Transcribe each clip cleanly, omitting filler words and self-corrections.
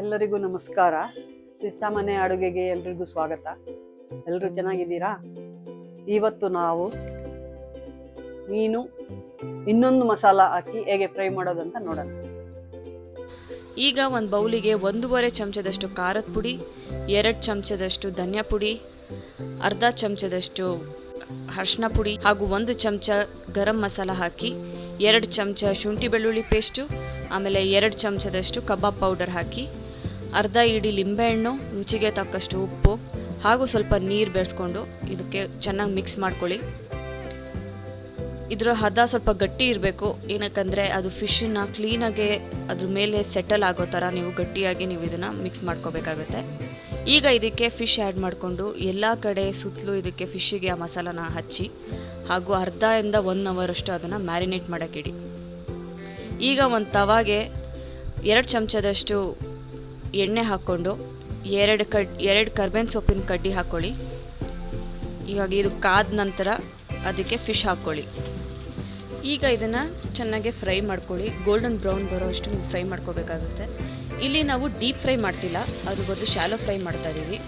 ಎಲ್ಲರಿಗೂ ನಮಸ್ಕಾರ. ಮನೆ ಅಡುಗೆಗೆ ಎಲ್ರಿಗೂ ಸ್ವಾಗತ. ಎಲ್ಲರೂ ಚೆನ್ನಾಗಿದ್ದೀರಾ? ಇವತ್ತು ನಾವು ಮೀನು ಇನ್ನೊಂದು ಮಸಾಲ ಹಾಕಿ ಹೇಗೆ ಫ್ರೈ ಮಾಡೋದಂತ ನೋಡೋಣ. ಈಗ ಒಂದು ಬೌಲಿಗೆ 1.5 ಚಮಚದಷ್ಟು ಖಾರದ ಪುಡಿ, 2 ಚಮಚದಷ್ಟು ಧನಿಯಾ ಪುಡಿ, ಅರ್ಧ ಚಮಚದಷ್ಟು ಅರಿಶಿನ ಪುಡಿ ಹಾಗೂ 1 ಚಮಚ ಗರಂ ಮಸಾಲ ಹಾಕಿ 2 ಚಮಚ ಶುಂಠಿ ಬೆಳ್ಳುಳ್ಳಿ ಪೇಸ್ಟು, ಆಮೇಲೆ 2 ಚಮಚದಷ್ಟು ಕಬಾಬ್ ಪೌಡರ್ ಹಾಕಿ ಅರ್ಧ ಇಡೀ ಲಿಂಬೆಹಣ್ಣು, ರುಚಿಗೆ ತಕ್ಕಷ್ಟು ಉಪ್ಪು ಹಾಗೂ ಸ್ವಲ್ಪ ನೀರು ಬೆರೆಸ್ಕೊಂಡು ಇದಕ್ಕೆ ಚೆನ್ನಾಗಿ ಮಿಕ್ಸ್ ಮಾಡ್ಕೊಳ್ಳಿ. ಇದರ ಹದ ಸ್ವಲ್ಪ ಗಟ್ಟಿ ಇರಬೇಕು, ಏನಕ್ಕಂದರೆ ಅದು ಫಿಶನ್ನ ಕ್ಲೀನಾಗಿ ಅದ್ರ ಮೇಲೆ ಸೆಟಲ್ ಆಗೋ ಥರ ನೀವು ಗಟ್ಟಿಯಾಗಿ ನೀವು ಇದನ್ನು ಮಿಕ್ಸ್ ಮಾಡ್ಕೋಬೇಕಾಗುತ್ತೆ. ಈಗ ಇದಕ್ಕೆ ಫಿಶ್ ಆ್ಯಡ್ ಮಾಡಿಕೊಂಡು ಎಲ್ಲ ಕಡೆ ಸುತ್ತಲೂ ಇದಕ್ಕೆ ಫಿಶ್ಶಿಗೆ ಆ ಮಸಾಲಾನ ಹಚ್ಚಿ ಹಾಗೂ ಅರ್ಧದಿಂದ 1 ಅವರಷ್ಟು ಅದನ್ನು ಮ್ಯಾರಿನೇಟ್ ಮಾಡೋಕ್ಕಿಡಿ. ಈಗ ಒಂದು ತವಾಗೆ 2 ಚಮಚದಷ್ಟು ಎಣ್ಣೆ ಹಾಕ್ಕೊಂಡು 2 ಕರ್ಬೇವಿನ ಸೊಪ್ಪಿನ ಕಡ್ಡಿ ಹಾಕ್ಕೊಳ್ಳಿ. ಇವಾಗ ಇದು ಕಾದ ನಂತರ ಅದಕ್ಕೆ ಫಿಶ್ ಹಾಕ್ಕೊಳ್ಳಿ. ಈಗ ಇದನ್ನು ಚೆನ್ನಾಗಿ ಫ್ರೈ ಮಾಡ್ಕೊಳ್ಳಿ. ಗೋಲ್ಡನ್ ಬ್ರೌನ್ ಬರೋಷ್ಟು ನೀವು ಫ್ರೈ ಮಾಡ್ಕೋಬೇಕಾಗುತ್ತೆ. ಇಲ್ಲಿ ನಾವು ಡೀಪ್ ಫ್ರೈ ಮಾಡ್ತಿಲ್ಲ, ಅದ್ರ ಬದಲು ಶಾಲೋ ಫ್ರೈ ಮಾಡ್ತಾ ಇದ್ದೀವಿ.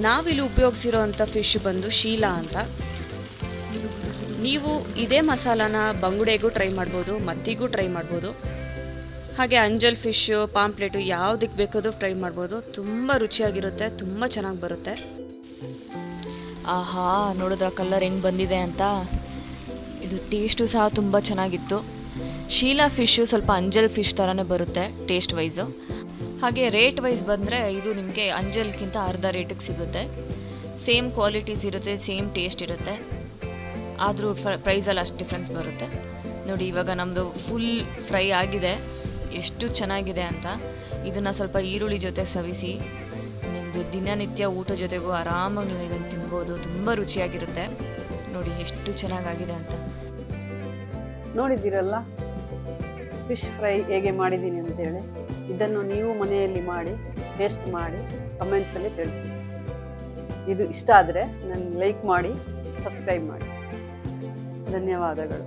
ನಾವಿಲ್ಲಿ ಉಪಯೋಗಿಸಿರೋ ಅಂಥ ಫಿಶ್ ಬಂದು ಶೀಲಾ ಅಂತ. ನೀವು ಇದೇ ಮಸಾಲಾನ ಬಂಗುಡೆಗೂ ಟ್ರೈ ಮಾಡ್ಬೋದು, ಮತ್ತಿಗೂ ಟ್ರೈ ಮಾಡ್ಬೋದು, ಹಾಗೆ ಅಂಜಲ್ ಫಿಶ್ಶು, ಪಾಂಪ್ಲೆಟು ಯಾವುದಕ್ಕೆ ಬೇಕಾದರೂ ಟ್ರೈ ಮಾಡ್ಬೋದು. ತುಂಬ ರುಚಿಯಾಗಿರುತ್ತೆ, ತುಂಬ ಚೆನ್ನಾಗಿ ಬರುತ್ತೆ. ಆಹಾ, ನೋಡಿದ್ರ ಕಲರ್ ಹೆಂಗೆ ಬಂದಿದೆ ಅಂತ. ಇದು ಟೇಸ್ಟು ಸಹ ತುಂಬ ಚೆನ್ನಾಗಿತ್ತು. ಶೀಲಾ ಫಿಶ್ಶು ಸ್ವಲ್ಪ ಅಂಜಲ್ ಫಿಶ್ ಥರನೇ ಬರುತ್ತೆ ಟೇಸ್ಟ್ ವೈಸು. ಹಾಗೆ ರೇಟ್ ವೈಸ್ ಬಂದರೆ ಇದು ನಿಮಗೆ ಅಂಜಲ್ಗಿಂತ ಅರ್ಧ ರೇಟಿಗೆ ಸಿಗುತ್ತೆ. ಸೇಮ್ ಕ್ವಾಲಿಟೀಸ್ ಇರುತ್ತೆ, ಸೇಮ್ ಟೇಸ್ಟ್ ಇರುತ್ತೆ, ಆದರೂ ಪ್ರೈಸಲ್ಲಿ ಅಷ್ಟು ಡಿಫ್ರೆನ್ಸ್ ಬರುತ್ತೆ. ನೋಡಿ, ಇವಾಗ ನಮ್ಮದು ಫುಲ್ ಫ್ರೈ ಆಗಿದೆ, ಎಷ್ಟು ಚೆನ್ನಾಗಿದೆ ಅಂತ. ಇದನ್ನು ಸ್ವಲ್ಪ ಈರುಳ್ಳಿ ಜೊತೆ ಸವಿಸಿ ನಿಮ್ಮದು ದಿನನಿತ್ಯ ಊಟ ಜೊತೆಗೂ ಆರಾಮಾಗಿ ನೀವು ಇದನ್ನು ತಿನ್ಬೋದು. ತುಂಬ ರುಚಿಯಾಗಿರುತ್ತೆ. ನೋಡಿ ಎಷ್ಟು ಚೆನ್ನಾಗಾಗಿದೆ ಅಂತ. ನೋಡಿದ್ದೀರಲ್ಲ ಫಿಶ್ ಫ್ರೈ ಹೇಗೆ ಮಾಡಿದ್ದೀನಿ ಅಂತೇಳಿ. ಇದನ್ನು ನೀವು ಮನೆಯಲ್ಲಿ ಮಾಡಿ ಟೇಸ್ಟ್ ಮಾಡಿ ಕಮೆಂಟ್ಸಲ್ಲಿ ತಿಳಿಸಿ. ಇದು ಇಷ್ಟ ಆದರೆ ನನ್ನ ಲೈಕ್ ಮಾಡಿ, ಸಬ್ಸ್ಕ್ರೈಬ್ ಮಾಡಿ. ಧನ್ಯವಾದಗಳು.